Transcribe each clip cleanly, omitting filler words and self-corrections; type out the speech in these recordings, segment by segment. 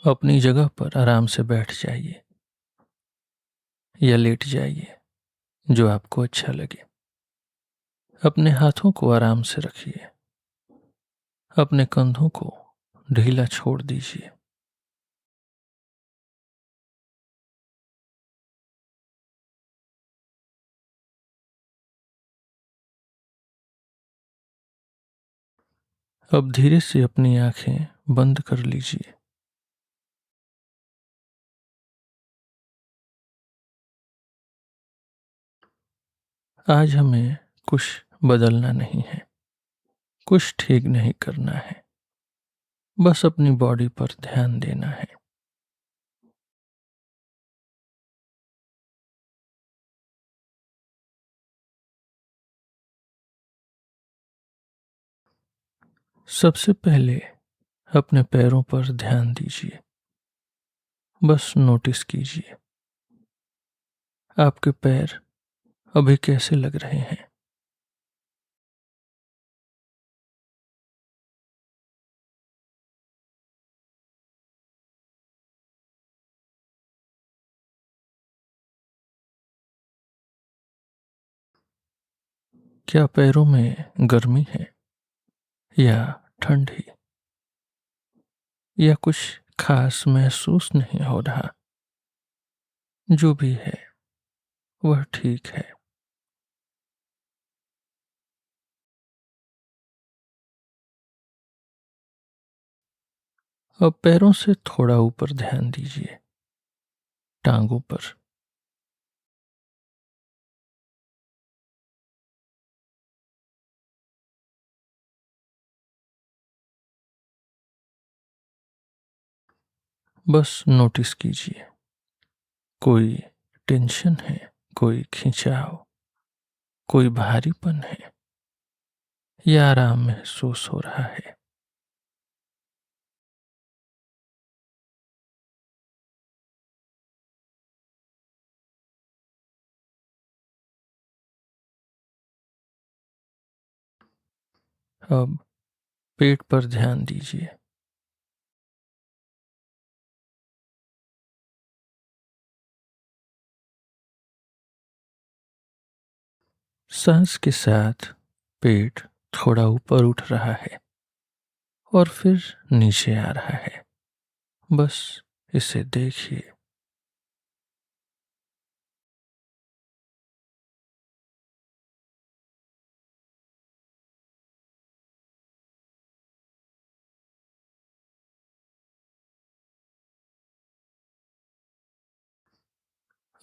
अपनी जगह पर आराम से बैठ जाइए या लेट जाइए, जो आपको अच्छा लगे। अपने हाथों को आराम से रखिए, अपने कंधों को ढीला छोड़ दीजिए। अब धीरे से अपनी आंखें बंद कर लीजिए। आज हमें कुछ बदलना नहीं है, कुछ ठीक नहीं करना है, बस अपनी बॉडी पर ध्यान देना है। सबसे पहले अपने पैरों पर ध्यान दीजिए। बस नोटिस कीजिए, आपके पैर अभी कैसे लग रहे हैं। क्या पैरों में गर्मी है या ठंडी, या कुछ खास महसूस नहीं हो रहा। जो भी है वह ठीक है। अब पैरों से थोड़ा ऊपर ध्यान दीजिए, टांगों पर। बस नोटिस कीजिए, कोई टेंशन है, कोई खिंचाव, कोई भारीपन है, या आराम महसूस हो रहा है। अब पेट पर ध्यान दीजिए। सांस के साथ पेट थोड़ा ऊपर उठ रहा है और फिर नीचे आ रहा है। बस इसे देखिए।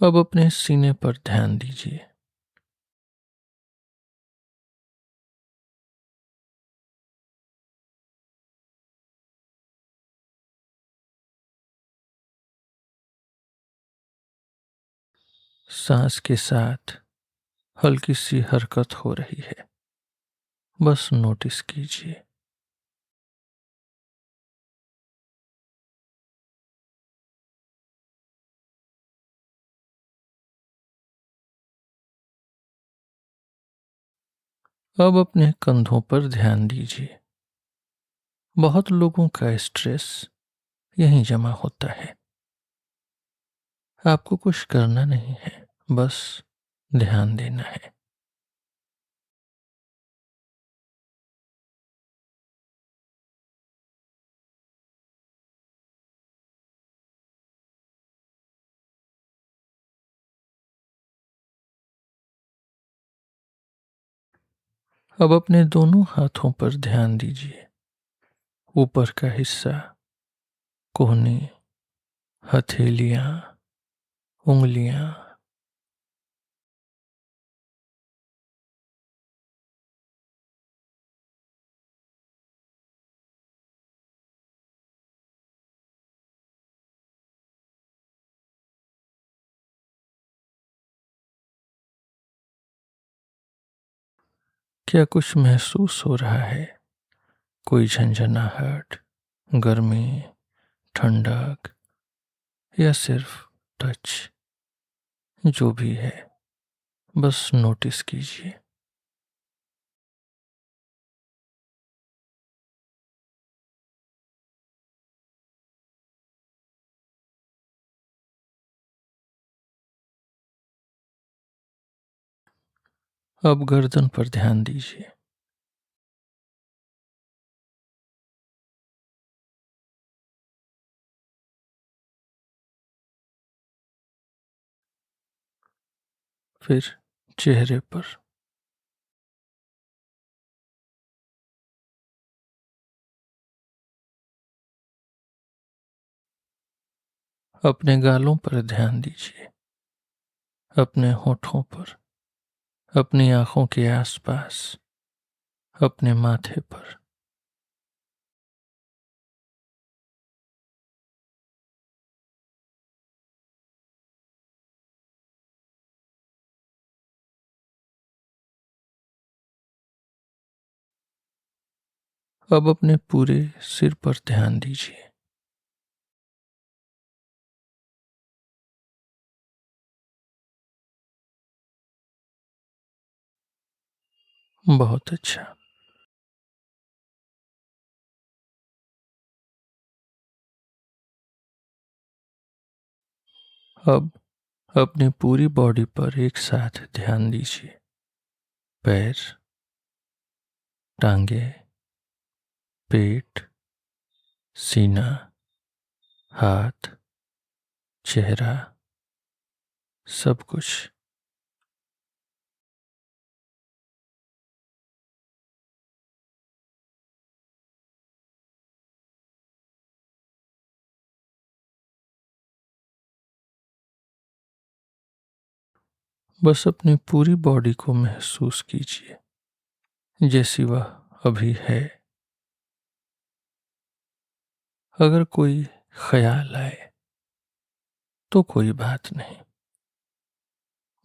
अब अपने सीने पर ध्यान दीजिए। सांस के साथ हल्की सी हरकत हो रही है, बस नोटिस कीजिए। अब अपने कंधों पर ध्यान दीजिए। बहुत लोगों का स्ट्रेस यहीं जमा होता है। आपको कुछ करना नहीं है, बस ध्यान देना है। अब अपने दोनों हाथों पर ध्यान दीजिए। ऊपर का हिस्सा, कोहनी, हथेलियां, उंगलियां। क्या कुछ महसूस हो रहा है? कोई झंझनाहट, गर्मी, ठंडक, या सिर्फ टच? जो भी है, बस नोटिस कीजिए। अब गर्दन पर ध्यान दीजिए। फिर चेहरे पर। अपने गालों पर ध्यान दीजिए, अपने होठों पर, अपनी आंखों के आसपास, अपने माथे पर। अब अपने पूरे सिर पर ध्यान दीजिए। बहुत अच्छा। अब अपनी पूरी बॉडी पर एक साथ ध्यान दीजिए। पैर, टांगे, पेट, सीना, हाथ, चेहरा, सब कुछ। बस अपनी पूरी बॉडी को महसूस कीजिए जैसी वह अभी है। अगर कोई ख्याल आए तो कोई बात नहीं,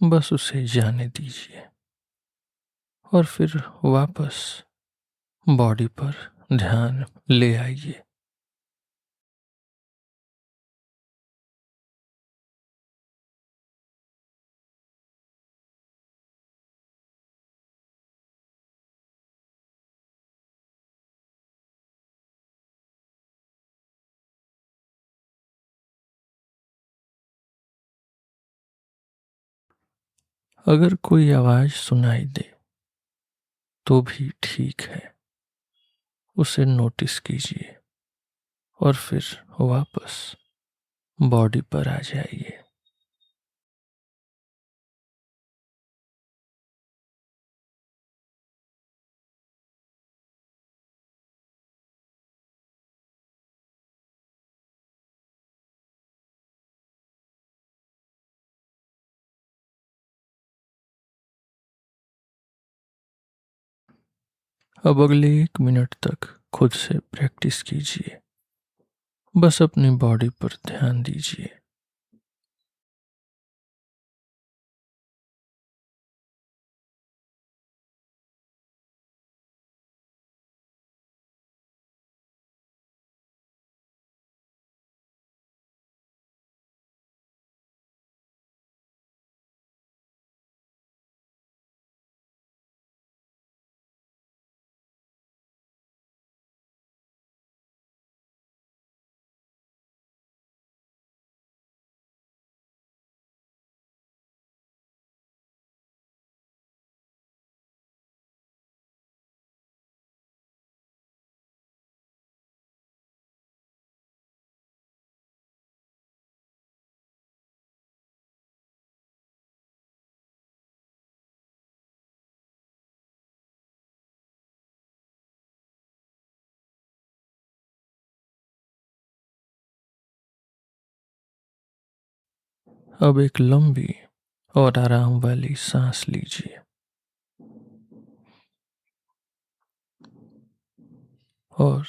बस उसे जाने दीजिए और फिर वापस बॉडी पर ध्यान ले आइए। अगर कोई आवाज सुनाई दे तो भी ठीक है, उसे नोटिस कीजिए और फिर वापस बॉडी पर आ जाइए। अब अगले 1 मिनट तक खुद से प्रैक्टिस कीजिए। बस अपनी बॉडी पर ध्यान दीजिए। अब एक लंबी और आराम वाली सांस लीजिए और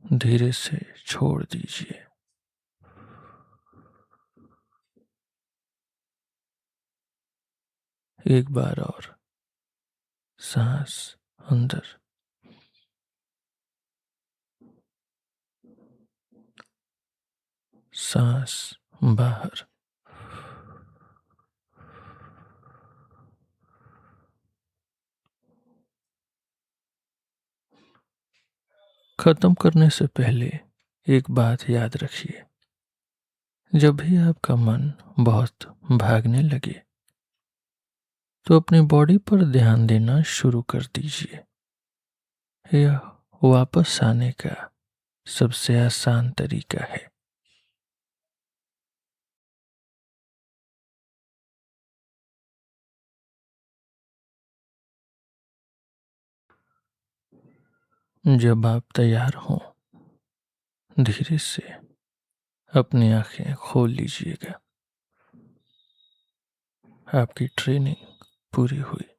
धीरे से छोड़ दीजिए। एक बार और सांस अंदर, सांस बाहर। खत्म करने से पहले एक बात याद रखिए, जब भी आपका मन बहुत भागने लगे तो अपनी बॉडी पर ध्यान देना शुरू कर दीजिए। यह वापस आने का सबसे आसान तरीका है। जब आप तैयार हों, धीरे से अपनी आंखें खोल लीजिएगा। आपकी ट्रेनिंग पूरी हुई।